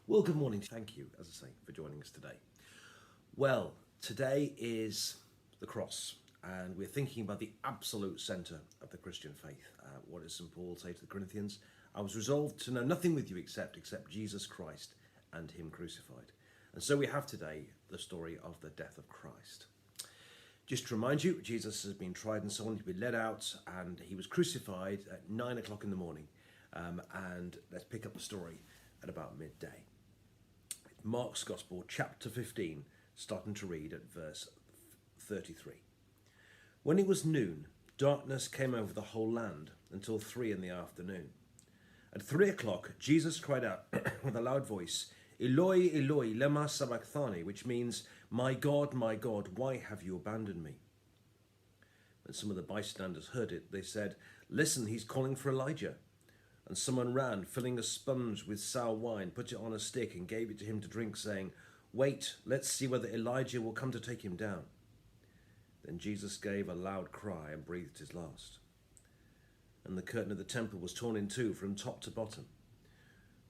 Well, good morning. Thank you, as I say, for joining us today. Well, today is the cross, and we're thinking about the absolute centre of the Christian faith. What does St. Paul say to the Corinthians? I was resolved to know nothing with you except Jesus Christ and Him crucified. And so we have today the story of the death of Christ. Just to remind you, Jesus has been tried and so on. He's been led out, and He was crucified at 9 o'clock in the morning. And let's pick up the story at about midday. Mark's Gospel, chapter 15, starting to read at verse 33. When it was noon, darkness came over the whole land until 3 in the afternoon. At 3 o'clock, Jesus cried out with a loud voice, Eloi, Eloi, lema sabachthani, which means, my God, why have you abandoned me? When some of the bystanders heard it, they said, listen, he's calling for Elijah. And someone ran, filling a sponge with sour wine, put it on a stick and gave it to him to drink, saying, wait, let's see whether Elijah will come to take him down. Then Jesus gave a loud cry and breathed his last. And the curtain of the temple was torn in two from top to bottom.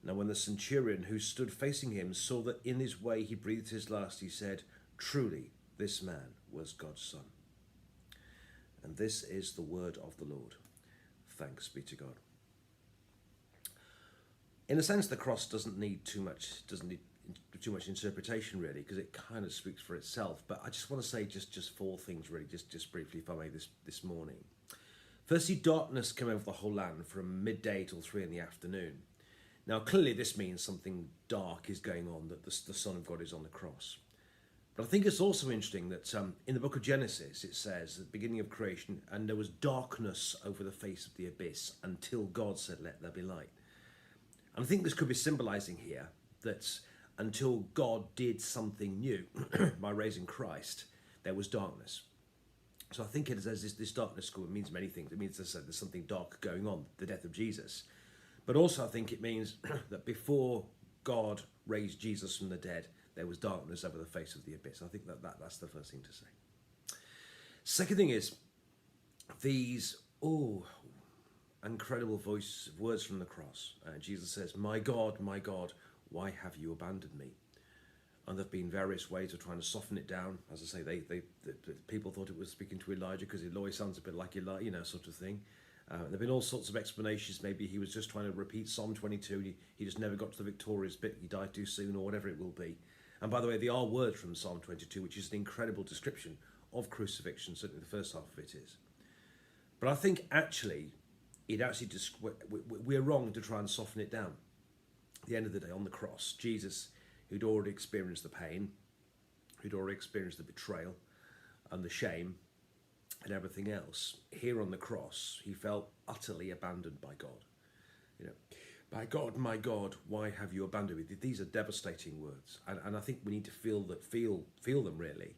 Now when the centurion who stood facing him saw that in his way he breathed his last, he said, truly, this man was God's son. And this is the word of the Lord. Thanks be to God. In a sense, the cross doesn't need too much interpretation, really, because it kind of speaks for itself. But I just want to say just four things, really, just briefly, if I may, this morning. Firstly, darkness came over the whole land from midday till 3 in the afternoon. Now, clearly, this means something dark is going on, that the Son of God is on the cross. But I think it's also interesting that in the book of Genesis, it says, at the beginning of creation, and there was darkness over the face of the abyss until God said, let there be light. And I think this could be symbolizing here that until God did something new by raising Christ, there was darkness. So I think it says this darkness means many things. It means there's something dark going on, the death of Jesus. But also I think it means that before God raised Jesus from the dead, there was darkness over the face of the abyss. I think that's the first thing to say. Second thing is these, incredible words from the cross. Jesus says, my God, why have you abandoned me? And there have been various ways of trying to soften it down. As I say, the people thought it was speaking to Elijah because Eloi sounds a bit like Elijah, sort of thing. There have been all sorts of explanations. Maybe he was just trying to repeat Psalm 22. He just never got to the victorious bit. He died too soon, or whatever it will be. And by the way, there are words from Psalm 22, which is an incredible description of crucifixion. Certainly the first half of it is. But I think actually, we're wrong to try and soften it down. At the end of the day, on the cross, Jesus, who'd already experienced the pain, who'd already experienced the betrayal and the shame and everything else, here on the cross, he felt utterly abandoned by God. My God, why have you abandoned me? These are devastating words, and I think we need to feel them really,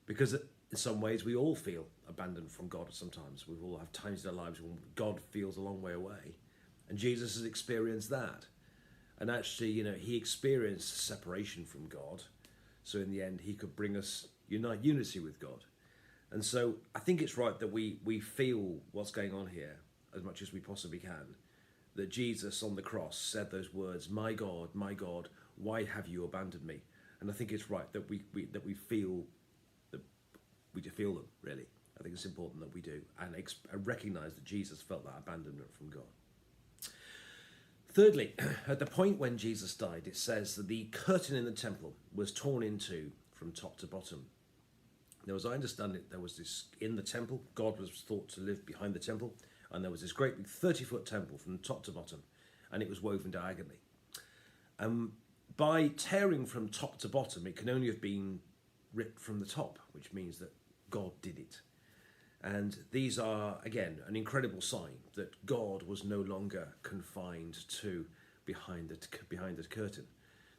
because in some ways we all feel abandoned from God sometimes. We all have times in our lives when God feels a long way away, and Jesus has experienced that. And actually, he experienced separation from God, so in the end he could bring us unity with God. And so I think it's right that we feel what's going on here as much as we possibly can, that Jesus on the cross said those words, my God, why have you abandoned me? And I think it's right that we feel them, really. I think it's important that we do, and recognise that Jesus felt that abandonment from God. Thirdly, at the point when Jesus died, it says that the curtain in the temple was torn in two from top to bottom. Now, as I understand it, there was this, in the temple, God was thought to live behind the temple, and there was this great big 30-foot temple from top to bottom, and it was woven diagonally. By tearing from top to bottom, it can only have been ripped from the top, which means that God did it. And these are, again, an incredible sign that God was no longer confined to behind the curtain.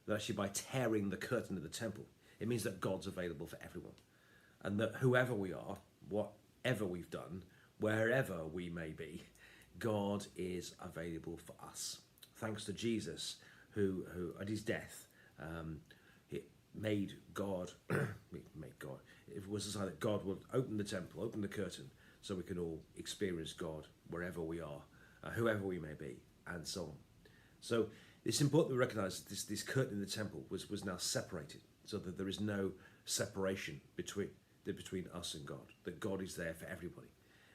That actually by tearing the curtain of the temple, it means that God's available for everyone. And that whoever we are, whatever we've done, wherever we may be, God is available for us. Thanks to Jesus, who at his death, made God, it was a sign that God would open the temple, open the curtain, so we can all experience God wherever we are, whoever we may be, and so on. So It's important to recognise that this curtain in the temple was now separated, so that there is no separation between us and God, that God is there for everybody,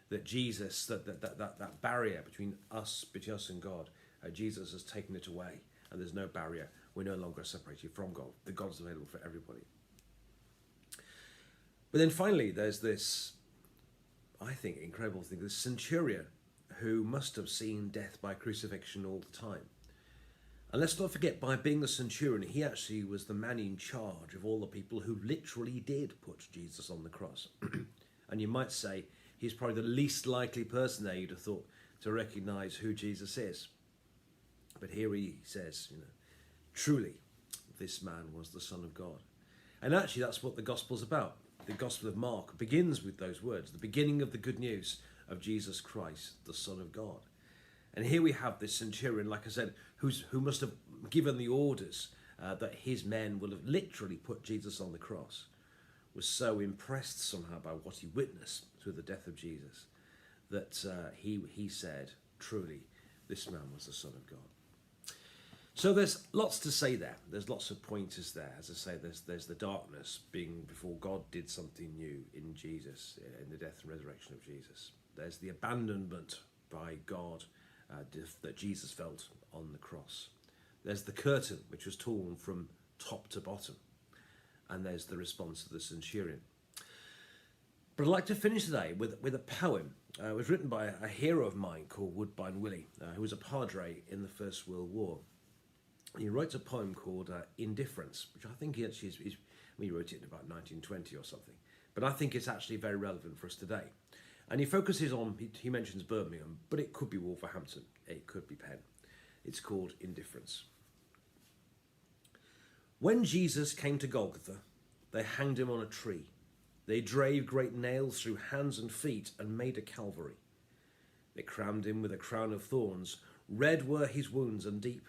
that Jesus, that barrier between us and God, Jesus has taken it away, and there's no barrier. We're no longer separated from God. The God is available for everybody. But then finally, there's this, I think, incredible thing, this centurion who must have seen death by crucifixion all the time. And let's not forget, by being the centurion, he actually was the man in charge of all the people who literally did put Jesus on the cross. And you might say he's probably the least likely person there you'd have thought to recognise who Jesus is. But here he says, truly, this man was the Son of God. And actually, that's what the Gospel's about. The Gospel of Mark begins with those words, the beginning of the good news of Jesus Christ, the Son of God. And here we have this centurion, like I said, who must have given the orders that his men will have literally put Jesus on the cross, was so impressed somehow by what he witnessed through the death of Jesus that he said, truly, this man was the Son of God. So there's lots to say there. There's lots of pointers there. As I say, there's the darkness being before God did something new in Jesus, in the death and resurrection of Jesus. There's the abandonment by God that Jesus felt on the cross. There's the curtain, which was torn from top to bottom. And there's the response of the centurion. But I'd like to finish today with a poem. It was written by a hero of mine called Woodbine Willie, who was a padre in the First World War. He wrote a poem called Indifference, which I think he actually he wrote it in about 1920 or something. But I think it's actually very relevant for us today. And he focuses on, he mentions Birmingham, but it could be Wolverhampton, it could be Penn. It's called Indifference. When Jesus came to Golgotha, they hanged him on a tree. They drave great nails through hands and feet and made a Calvary. They crowned him with a crown of thorns. Red were his wounds and deep,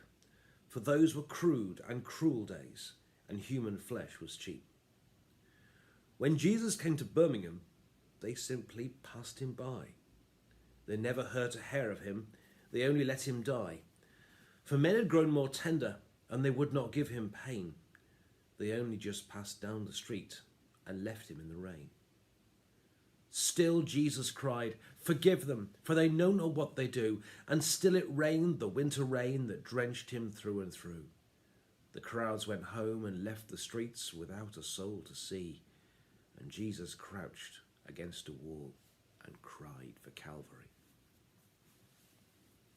for those were crude and cruel days, and human flesh was cheap. When Jesus came to Birmingham, they simply passed him by. They never hurt a hair of him, they only let him die. For men had grown more tender, and they would not give him pain. They only just passed down the street and left him in the rain. Still Jesus cried, "Forgive them, for they know not what they do." And still it rained, the winter rain that drenched him through and through. The crowds went home and left the streets without a soul to see. And Jesus crouched against a wall and cried for Calvary.